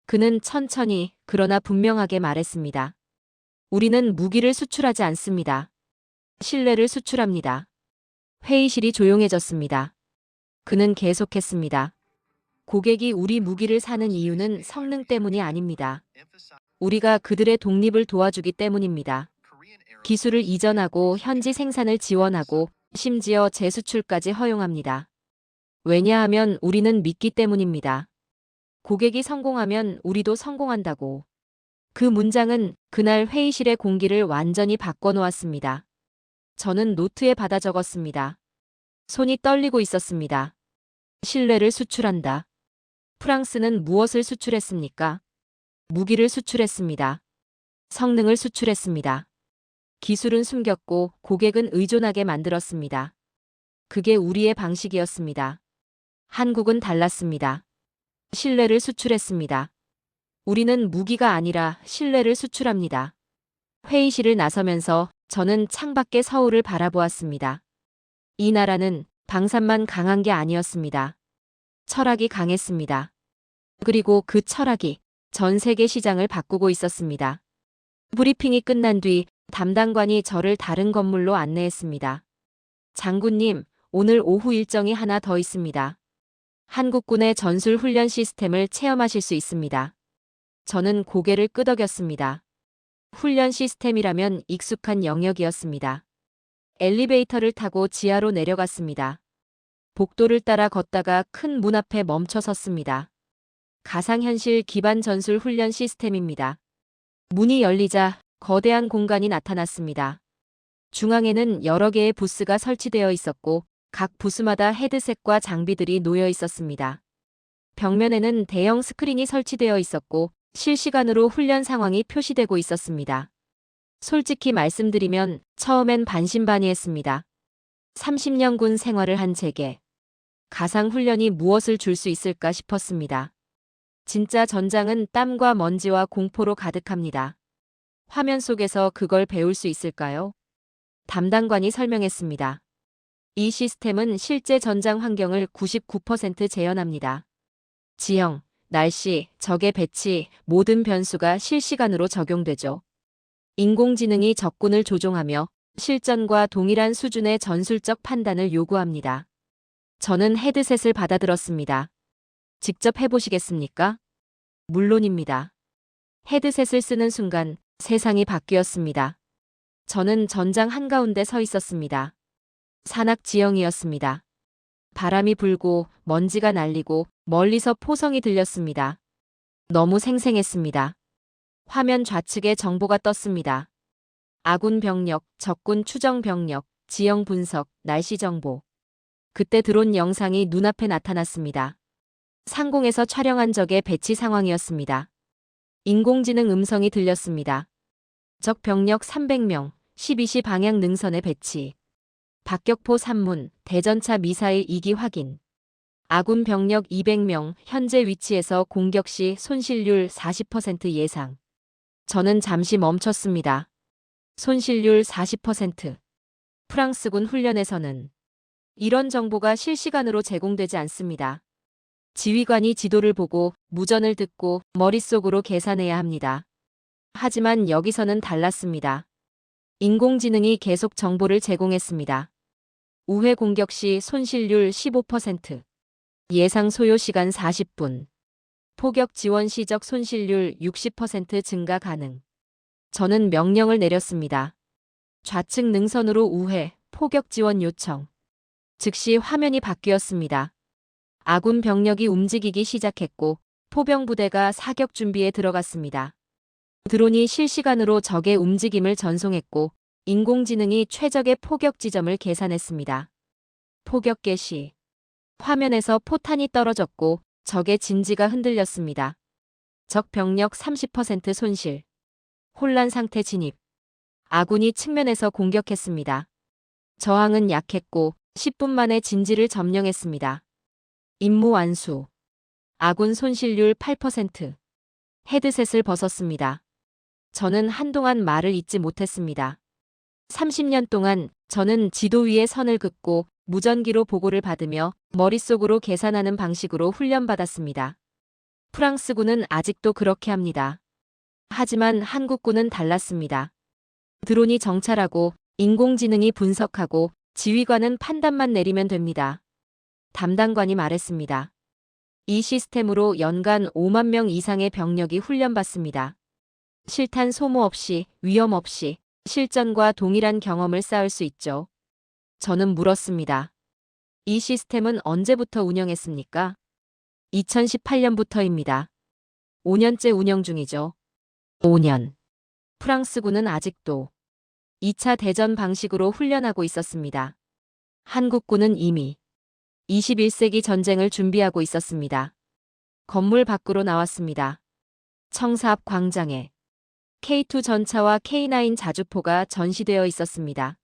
그는 천천히 그러나 분명하게 말했습니다. 우리는 무기를 수출하지 않습니다. 신뢰를 수출합니다. 회의실이 조용해졌습니다. 그는 계속했습니다. 고객이 우리 무기를 사는 이유는 성능 때문이 아닙니다. 우리가 그들의 독립을 도와주기 때문입니다. 기술을 이전하고 현지 생산을 지원하고 심지어 재수출까지 허용합니다. 왜냐하면 우리는 믿기 때문입니다. 고객이 성공하면 우리도 성공한다고. 그 문장은 그날 회의실의 공기를 완전히 바꿔놓았습니다. 저는 노트에 받아 적었습니다. 손이 떨리고 있었습니다. 신뢰를 수출한다. 프랑스는 무엇을 수출했습니까? 무기를 수출했습니다. 성능을 수출했습니다. 기술은 숨겼고 고객은 의존하게 만들었습니다. 그게 우리의 방식이었습니다. 한국은 달랐습니다. 신뢰를 수출했습니다. 우리는 무기가 아니라 신뢰를 수출합니다. 회의실을 나서면서 저는 창밖의 서울을 바라보았습니다. 이 나라는 방산만 강한 게 아니었습니다. 철학이 강했습니다. 그리고 그 철학이 전 세계 시장을 바꾸고 있었습니다. 브리핑이 끝난 뒤 담당관이 저를 다른 건물로 안내했습니다. 장군님, 오늘 오후 일정이 하나 더 있습니다. 한국군의 전술 훈련 시스템을 체험하실 수 있습니다. 저는 고개를 끄덕였습니다. 훈련 시스템이라면 익숙한 영역이었습니다. 엘리베이터를 타고 지하로 내려갔습니다. 복도를 따라 걷다가 큰 문 앞에 멈춰 섰습니다. 가상현실 기반 전술 훈련 시스템입니다. 문이 열리자 거대한 공간이 나타났습니다. 중앙에는 여러 개의 부스가 설치되어 있었고 각 부스마다 헤드셋과 장비들이 놓여 있었습니다. 벽면에는 대형 스크린이 설치되어 있었고 실시간으로 훈련 상황이 표시되고 있었습니다. 솔직히 말씀드리면 처음엔 반신반의했습니다. 30년 군 생활을 한 제게 가상훈련이 무엇을 줄 수 있을까 싶었습니다. 진짜 전장은 땀과 먼지와 공포로 가득합니다. 화면 속에서 그걸 배울 수 있을까요? 담당관이 설명했습니다. 이 시스템은 실제 전장 환경을 99% 재현합니다. 지형, 날씨, 적의 배치, 모든 변수가 실시간으로 적용되죠. 인공지능이 적군을 조종하며 실전과 동일한 수준의 전술적 판단을 요구합니다. 저는 헤드셋을 받아들었습니다. 직접 해보시겠습니까? 물론입니다. 헤드셋을 쓰는 순간 세상이 바뀌었습니다. 저는 전장 한가운데 서 있었습니다. 산악 지형이었습니다. 바람이 불고 먼지가 날리고 멀리서 포성이 들렸습니다. 너무 생생했습니다. 화면 좌측에 정보가 떴습니다. 아군 병력, 적군 추정 병력, 지형 분석, 날씨 정보. 그때 드론 영상이 눈앞에 나타났습니다. 상공에서 촬영한 적의 배치 상황이었습니다. 인공지능 음성이 들렸습니다. 적 병력 300명, 12시 방향 능선에 배치. 박격포 3문, 대전차 미사일 2기 확인. 아군 병력 200명, 현재 위치에서 공격 시 손실률 40% 예상. 저는 잠시 멈췄습니다. 손실률 40%. 프랑스군 훈련에서는 이런 정보가 실시간으로 제공되지 않습니다. 지휘관이 지도를 보고 무전을 듣고 머릿속으로 계산해야 합니다. 하지만 여기서는 달랐습니다. 인공지능이 계속 정보를 제공했습니다. 우회 공격 시 손실률 15%. 예상 소요 시간 40분. 포격 지원 시적 손실률 60% 증가 가능. 저는 명령을 내렸습니다. 좌측 능선으로 우회, 포격 지원 요청. 즉시 화면이 바뀌었습니다. 아군 병력이 움직이기 시작했고 포병 부대가 사격 준비에 들어갔습니다. 드론이 실시간으로 적의 움직임을 전송했고 인공지능이 최적의 포격 지점을 계산했습니다. 포격 개시. 화면에서 포탄이 떨어졌고 적의 진지가 흔들렸습니다. 적 병력 30% 손실. 혼란 상태 진입. 아군이 측면에서 공격했습니다. 저항은 약했고 10분 만에 진지를 점령했습니다. 임무 완수. 아군 손실률 8%. 헤드셋을 벗었습니다. 저는 한동안 말을 잇지 못했습니다. 30년 동안 저는 지도 위에 선을 긋고 무전기로 보고를 받으며 머릿속으로 계산하는 방식으로 훈련받았습니다. 프랑스군은 아직도 그렇게 합니다. 하지만 한국군은 달랐습니다. 드론이 정찰하고 인공지능이 분석하고 지휘관은 판단만 내리면 됩니다. 담당관이 말했습니다. 이 시스템으로 연간 5만 명 이상의 병력이 훈련받습니다. 실탄 소모 없이, 위험 없이 실전과 동일한 경험을 쌓을 수 있죠. 저는 물었습니다. 이 시스템은 언제부터 운영했습니까? 2018년부터입니다. 5년째 운영 중이죠. 5년. 프랑스군은 아직도 2차 대전 방식으로 훈련하고 있었습니다. 한국군은 이미 21세기 전쟁을 준비하고 있었습니다. 건물 밖으로 나왔습니다. 청사 앞 광장에 K2 전차와 K9 자주포가 전시되어 있었습니다.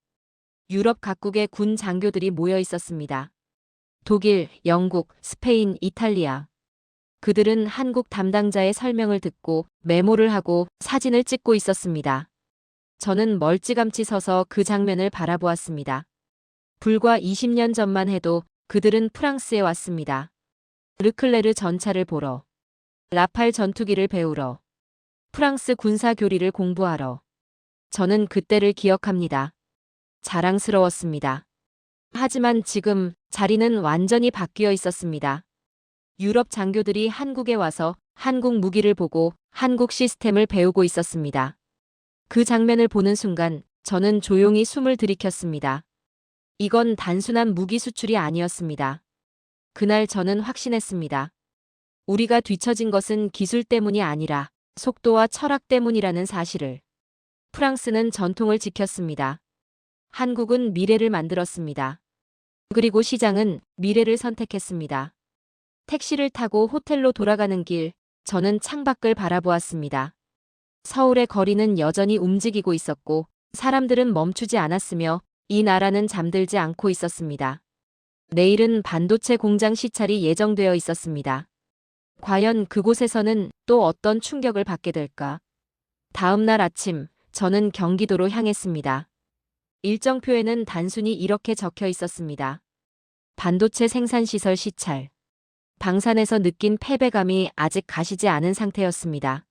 유럽 각국의 군 장교들이 모여 있었습니다. 독일, 영국, 스페인, 이탈리아. 그들은 한국 담당자의 설명을 듣고 메모를 하고 사진을 찍고 있었습니다. 저는 멀찌감치 서서 그 장면을 바라보았습니다. 불과 20년 전만 해도 그들은 프랑스에 왔습니다. 르클레르 전차를 보러, 라팔 전투기를 배우러, 프랑스 군사 교리를 공부하러. 저는 그때를 기억합니다. 자랑스러웠습니다. 하지만 지금 자리는 완전히 바뀌어 있었습니다. 유럽 장교들이 한국에 와서 한국 무기를 보고 한국 시스템을 배우고 있었습니다. 그 장면을 보는 순간 저는 조용히 숨을 들이켰습니다. 이건 단순한 무기 수출이 아니었습니다. 그날 저는 확신했습니다. 우리가 뒤처진 것은 기술 때문이 아니라 속도와 철학 때문이라는 사실을. 프랑스는 전통을 지켰습니다. 한국은 미래를 만들었습니다. 그리고 시장은 미래를 선택했습니다. 택시를 타고 호텔로 돌아가는 길, 저는 창밖을 바라보았습니다. 서울의 거리는 여전히 움직이고 있었고 사람들은 멈추지 않았으며 이 나라는 잠들지 않고 있었습니다. 내일은 반도체 공장 시찰이 예정되어 있었습니다. 과연 그곳에서는 또 어떤 충격을 받게 될까? 다음 날 아침, 저는 경기도로 향했습니다. 일정표에는 단순히 이렇게 적혀 있었습니다. 반도체 생산시설 시찰. 방산에서 느낀 패배감이 아직 가시지 않은 상태였습니다.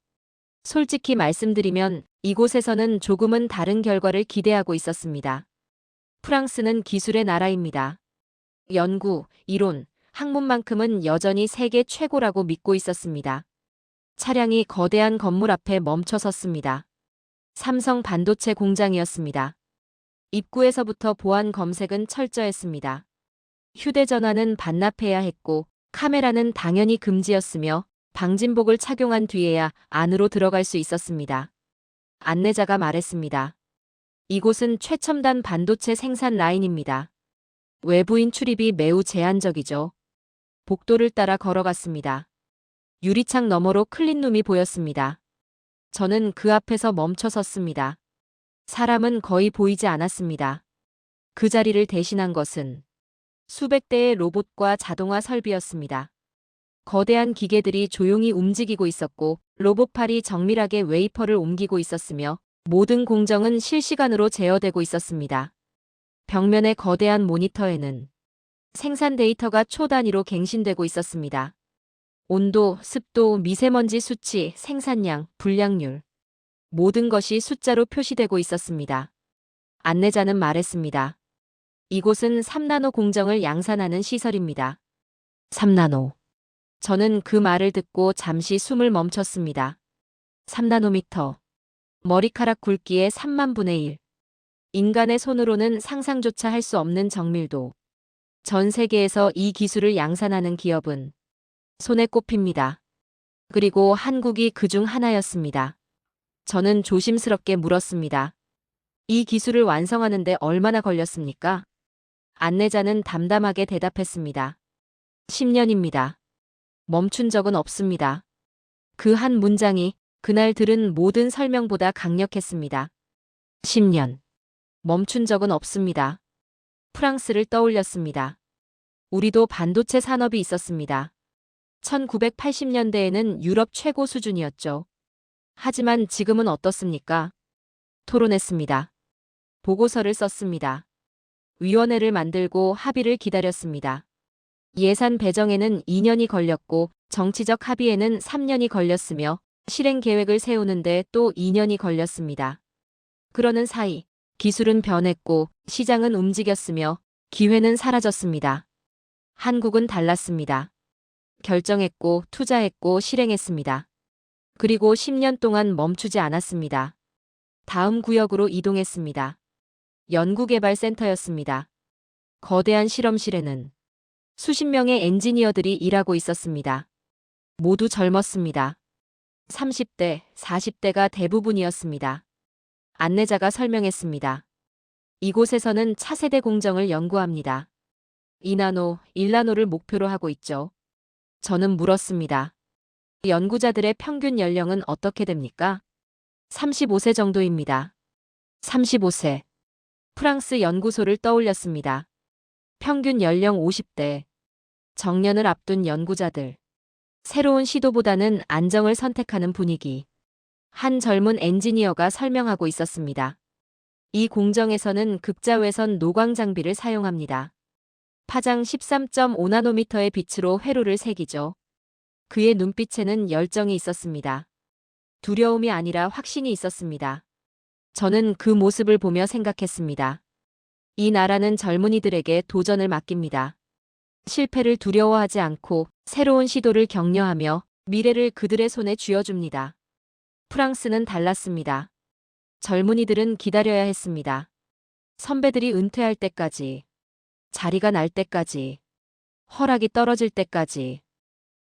솔직히 말씀드리면 이곳에서는 조금은 다른 결과를 기대하고 있었습니다. 프랑스는 기술의 나라입니다. 연구, 이론, 학문만큼은 여전히 세계 최고라고 믿고 있었습니다. 차량이 거대한 건물 앞에 멈춰 섰습니다. 삼성 반도체 공장이었습니다. 입구에서부터 보안 검색은 철저했습니다. 휴대전화는 반납해야 했고 카메라는 당연히 금지였으며 방진복을 착용한 뒤에야 안으로 들어갈 수 있었습니다. 안내자가 말했습니다. 이곳은 최첨단 반도체 생산 라인입니다. 외부인 출입이 매우 제한적이죠. 복도를 따라 걸어갔습니다. 유리창 너머로 클린룸이 보였습니다. 저는 그 앞에서 멈춰 섰습니다. 사람은 거의 보이지 않았습니다. 그 자리를 대신한 것은 수백 대의 로봇과 자동화 설비였습니다. 거대한 기계들이 조용히 움직이고 있었고 로봇팔이 정밀하게 웨이퍼를 옮기고 있었으며 모든 공정은 실시간으로 제어되고 있었습니다. 벽면의 거대한 모니터에는 생산 데이터가 초 단위로 갱신되고 있었습니다. 온도, 습도, 미세먼지 수치, 생산량, 불량률. 모든 것이 숫자로 표시되고 있었습니다. 안내자는 말했습니다. 이곳은 3나노 공정을 양산하는 시설입니다. 3나노. 저는 그 말을 듣고 잠시 숨을 멈췄습니다. 3나노미터. 머리카락 굵기의 3만 분의 1. 인간의 손으로는 상상조차 할 수 없는 정밀도. 전 세계에서 이 기술을 양산하는 기업은 손에 꼽힙니다. 그리고 한국이 그중 하나였습니다. 저는 조심스럽게 물었습니다. 이 기술을 완성하는데 얼마나 걸렸습니까? 안내자는 담담하게 대답했습니다. 10년입니다. 멈춘 적은 없습니다. 그 한 문장이 그날 들은 모든 설명보다 강력했습니다. 10년. 멈춘 적은 없습니다. 프랑스를 떠올렸습니다. 우리도 반도체 산업이 있었습니다. 1980년대에는 유럽 최고 수준이었죠. 하지만 지금은 어떻습니까? 토론했습니다. 보고서를 썼습니다. 위원회를 만들고 합의를 기다렸습니다. 예산 배정에는 2년이 걸렸고 정치적 합의에는 3년이 걸렸으며 실행 계획을 세우는데 또 2년이 걸렸습니다. 그러는 사이 기술은 변했고 시장은 움직였으며 기회는 사라졌습니다. 한국은 달랐습니다. 결정했고 투자했고 실행했습니다. 그리고 10년 동안 멈추지 않았습니다. 다음 구역으로 이동했습니다. 연구개발센터였습니다. 거대한 실험실에는 수십 명의 엔지니어들이 일하고 있었습니다. 모두 젊었습니다. 30대, 40대가 대부분이었습니다. 안내자가 설명했습니다. 이곳에서는 차세대 공정을 연구합니다. 2나노, 1나노를 목표로 하고 있죠. 저는 물었습니다. 연구자들의 평균 연령은 어떻게 됩니까? 35세 정도입니다. 35세. 프랑스 연구소를 떠올렸습니다. 평균 연령 50대. 정년을 앞둔 연구자들. 새로운 시도보다는 안정을 선택하는 분위기. 한 젊은 엔지니어가 설명하고 있었습니다. 이 공정에서는 극자외선 노광 장비를 사용합니다. 파장 13.5나노미터의 빛으로 회로를 새기죠. 그의 눈빛에는 열정이 있었습니다. 두려움이 아니라 확신이 있었습니다. 저는 그 모습을 보며 생각했습니다. 이 나라는 젊은이들에게 도전을 맡깁니다. 실패를 두려워하지 않고 새로운 시도를 격려하며 미래를 그들의 손에 쥐어줍니다. 프랑스는 달랐습니다. 젊은이들은 기다려야 했습니다. 선배들이 은퇴할 때까지, 자리가 날 때까지, 허락이 떨어질 때까지.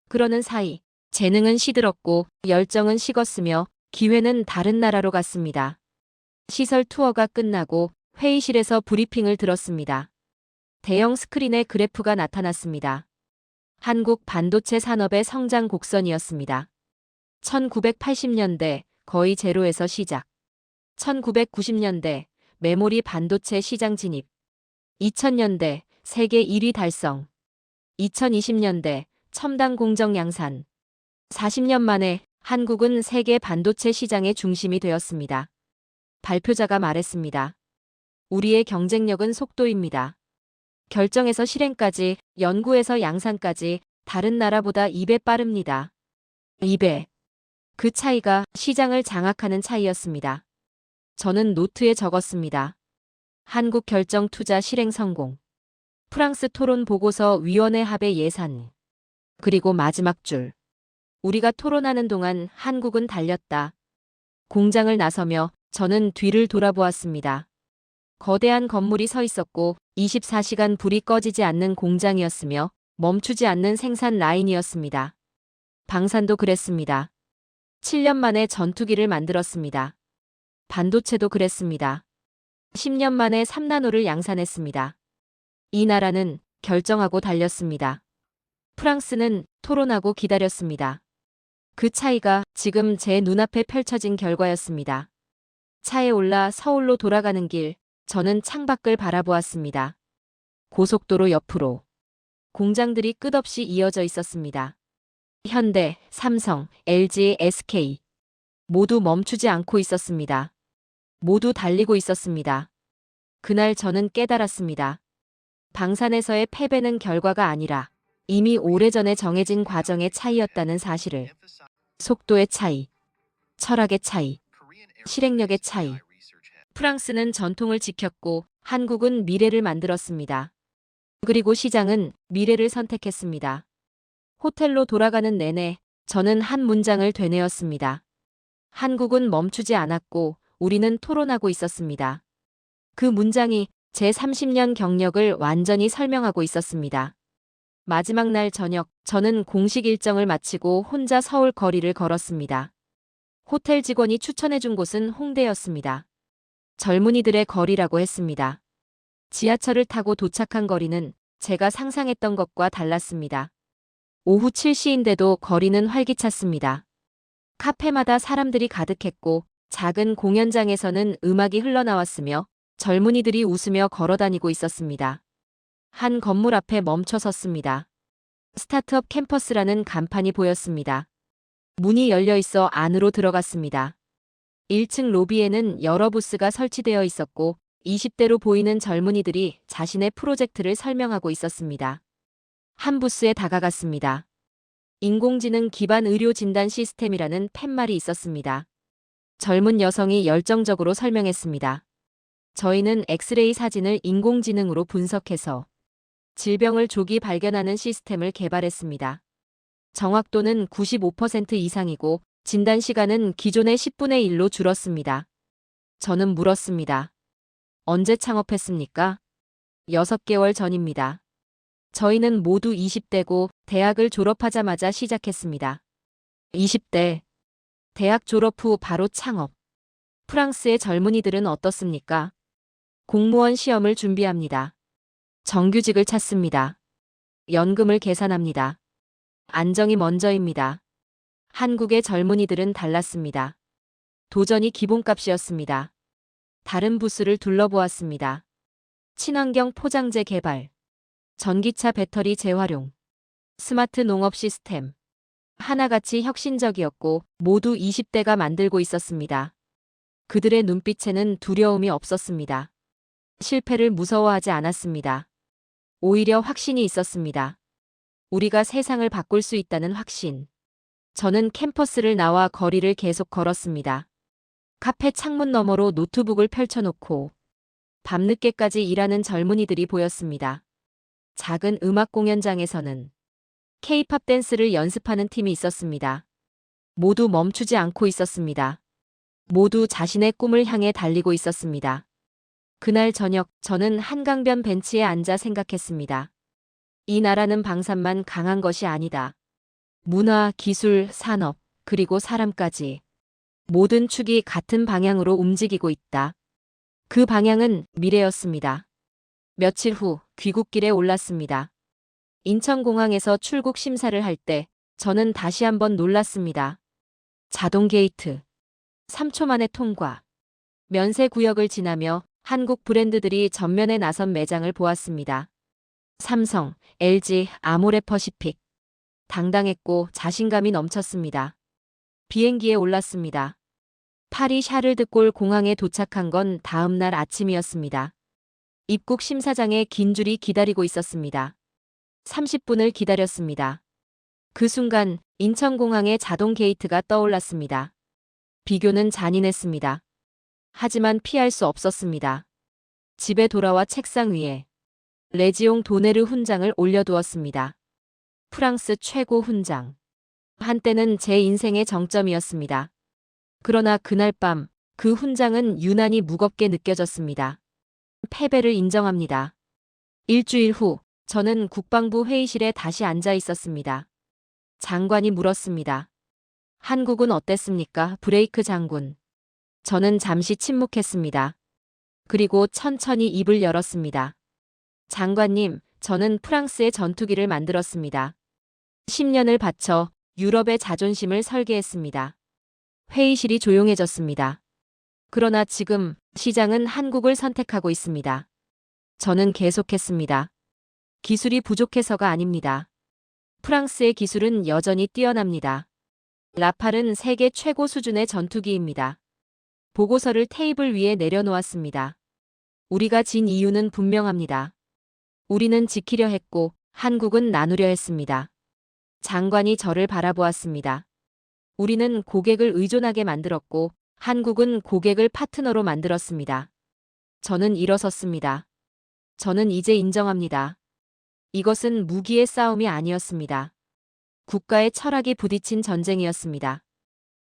그러는 사이 재능은 시들었고 열정은 식었으며 기회는 다른 나라로 갔습니다. 시설 투어가 끝나고 회의실에서 브리핑을 들었습니다. 대형 스크린에 그래프가 나타났습니다. 한국 반도체 산업의 성장 곡선이었습니다. 1980년대 거의 제로에서 시작. 1990년대 메모리 반도체 시장 진입. 2000년대 세계 1위 달성. 2020년대 첨단 공정 양산. 40년 만에 한국은 세계 반도체 시장의 중심이 되었습니다. 발표자가 말했습니다. 우리의 경쟁력은 속도입니다. 결정에서 실행까지, 연구에서 양산까지 다른 나라보다 2배 빠릅니다. 2배. 그 차이가 시장을 장악하는 차이였습니다. 저는 노트에 적었습니다. 한국 결정 투자 실행 성공. 프랑스 토론 보고서 위원회 합의 예산. 그리고 마지막 줄. 우리가 토론하는 동안 한국은 달렸다. 공장을 나서며 저는 뒤를 돌아보았습니다. 거대한 건물이 서 있었고 24시간 불이 꺼지지 않는 공장이었으며 멈추지 않는 생산 라인이었습니다. 방산도 그랬습니다. 7년 만에 전투기를 만들었습니다. 반도체도 그랬습니다. 10년 만에 3나노를 양산했습니다. 이 나라는 결정하고 달렸습니다. 프랑스는 토론하고 기다렸습니다. 그 차이가 지금 제 눈앞에 펼쳐진 결과였습니다. 차에 올라 서울로 돌아가는 길, 저는 창밖을 바라보았습니다. 고속도로 옆으로 공장들이 끝없이 이어져 있었습니다. 현대, 삼성, LG, SK 모두 멈추지 않고 있었습니다. 모두 달리고 있었습니다. 그날 저는 깨달았습니다. 방산에서의 패배는 결과가 아니라 이미 오래전에 정해진 과정의 차이였다는 사실을. 속도의 차이, 철학의 차이, 실행력의 차이. 프랑스는 전통을 지켰고 한국은 미래를 만들었습니다. 그리고 시장은 미래를 선택했습니다. 호텔로 돌아가는 내내 저는 한 문장을 되뇌었습니다. 한국은 멈추지 않았고 우리는 토론하고 있었습니다. 그 문장이 제 30년 경력을 완전히 설명하고 있었습니다. 마지막 날 저녁, 저는 공식 일정을 마치고 혼자 서울 거리를 걸었습니다. 호텔 직원이 추천해준 곳은 홍대였습니다. 젊은이들의 거리라고 했습니다. 지하철을 타고 도착한 거리는 제가 상상했던 것과 달랐습니다. 오후 7시인데도 거리는 활기찼습니다. 카페마다 사람들이 가득했고 작은 공연장에서는 음악이 흘러나왔으며 젊은이들이 웃으며 걸어다니고 있었습니다. 한 건물 앞에 멈춰 섰습니다. 스타트업 캠퍼스라는 간판이 보였습니다. 문이 열려 있어 안으로 들어갔습니다. 1층 로비에는 여러 부스가 설치되어 있었고 20대로 보이는 젊은이들이 자신의 프로젝트를 설명하고 있었습니다. 한 부스에 다가갔습니다. 인공지능 기반 의료 진단 시스템이라는 팻말이 있었습니다. 젊은 여성이 열정적으로 설명했습니다. 저희는 엑스레이 사진을 인공지능으로 분석해서 질병을 조기 발견하는 시스템을 개발했습니다. 정확도는 95% 이상이고 진단 시간은 기존의 10분의 1로 줄었습니다. 저는 물었습니다. 언제 창업했습니까? 6개월 전입니다. 저희는 모두 20대고 대학을 졸업하자마자 시작했습니다. 20대. 대학 졸업 후 바로 창업. 프랑스의 젊은이들은 어떻습니까? 공무원 시험을 준비합니다. 정규직을 찾습니다. 연금을 계산합니다. 안정이 먼저입니다. 한국의 젊은이들은 달랐습니다. 도전이 기본값이었습니다. 다른 부스를 둘러보았습니다. 친환경 포장재 개발, 전기차 배터리 재활용, 스마트 농업 시스템. 하나같이 혁신적이었고 모두 20대가 만들고 있었습니다. 그들의 눈빛에는 두려움이 없었습니다. 실패를 무서워하지 않았습니다. 오히려 확신이 있었습니다. 우리가 세상을 바꿀 수 있다는 확신. 저는 캠퍼스를 나와 거리를 계속 걸었습니다. 카페 창문 너머로 노트북을 펼쳐놓고 밤늦게까지 일하는 젊은이들이 보였습니다. 작은 음악 공연장에서는 K-팝 댄스를 연습하는 팀이 있었습니다. 모두 멈추지 않고 있었습니다. 모두 자신의 꿈을 향해 달리고 있었습니다. 그날 저녁 저는 한강변 벤치에 앉아 생각했습니다. 이 나라는 방산만 강한 것이 아니다. 문화, 기술, 산업, 그리고 사람까지 모든 축이 같은 방향으로 움직이고 있다. 그 방향은 미래였습니다. 며칠 후 귀국길에 올랐습니다. 인천공항에서 출국 심사를 할 때 저는 다시 한번 놀랐습니다. 자동 게이트. 3초 만에 통과. 면세 구역을 지나며 한국 브랜드들이 전면에 나선 매장을 보았습니다. 삼성, LG, 아모레퍼시픽. 당당했고 자신감이 넘쳤습니다. 비행기에 올랐습니다. 파리 샤를드골 공항에 도착한 건 다음 날 아침이었습니다. 입국 심사장에 긴 줄이 기다리고 있었습니다. 30분을 기다렸습니다. 그 순간 인천공항의 자동 게이트가 떠올랐습니다. 비교는 잔인했습니다. 하지만 피할 수 없었습니다. 집에 돌아와 책상 위에 레지옹 도네르 훈장을 올려두었습니다. 프랑스 최고 훈장. 한때는 제 인생의 정점이었습니다. 그러나 그날 밤 그 훈장은 유난히 무겁게 느껴졌습니다. 패배를 인정합니다. 일주일 후 저는 국방부 회의실에 다시 앉아 있었습니다. 장관이 물었습니다. 한국은 어땠습니까, 브레이크 장군? 저는 잠시 침묵했습니다. 그리고 천천히 입을 열었습니다. 장관님, 저는 프랑스의 전투기를 만들었습니다. 10년을 바쳐 유럽의 자존심을 설계했습니다. 회의실이 조용해졌습니다. 그러나 지금 시장은 한국을 선택하고 있습니다. 저는 계속했습니다. 기술이 부족해서가 아닙니다. 프랑스의 기술은 여전히 뛰어납니다. 라팔은 세계 최고 수준의 전투기입니다. 보고서를 테이블 위에 내려놓았습니다. 우리가 진 이유는 분명합니다. 우리는 지키려 했고 한국은 나누려 했습니다. 장관이 저를 바라보았습니다. 우리는 고객을 의존하게 만들었고 한국은 고객을 파트너로 만들었습니다. 저는 일어섰습니다. 저는 이제 인정합니다. 이것은 무기의 싸움이 아니었습니다. 국가의 철학이 부딪힌 전쟁이었습니다.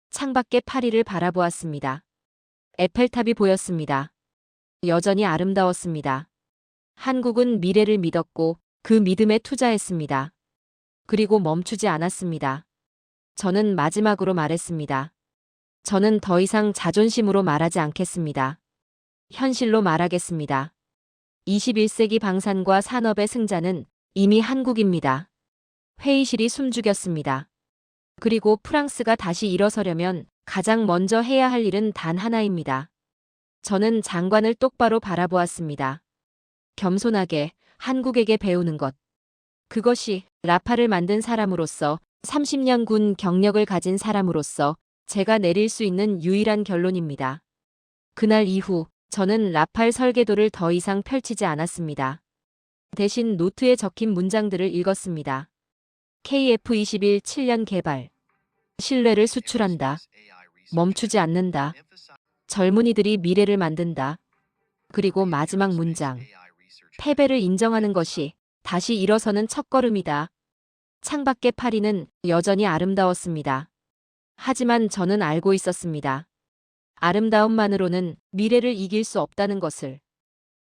창밖에 파리를 바라보았습니다. 에펠탑이 보였습니다. 여전히 아름다웠습니다. 한국은 미래를 믿었고 그 믿음에 투자했습니다. 그리고 멈추지 않았습니다. 저는 마지막으로 말했습니다. 저는 더 이상 자존심으로 말하지 않겠습니다. 현실로 말하겠습니다. 21세기 방산과 산업의 승자는 이미 한국입니다. 회의실이 숨죽였습니다. 그리고 프랑스가 다시 일어서려면 가장 먼저 해야 할 일은 단 하나입니다. 저는 장관을 똑바로 바라보았습니다. 겸손하게 한국에게 배우는 것. 그것이 라팔을 만든 사람으로서 30년 군 경력을 가진 사람으로서 제가 내릴 수 있는 유일한 결론입니다. 그날 이후 저는 라팔 설계도를 더 이상 펼치지 않았습니다. 대신 노트에 적힌 문장들을 읽었습니다. KF-21 7년 개발. 신뢰를 수출한다. 멈추지 않는다. 젊은이들이 미래를 만든다. 그리고 마지막 문장. 패배를 인정하는 것이 다시 일어서는 첫걸음이다. 창밖의 파리는 여전히 아름다웠습니다. 하지만 저는 알고 있었습니다. 아름다움만으로는 미래를 이길 수 없다는 것을.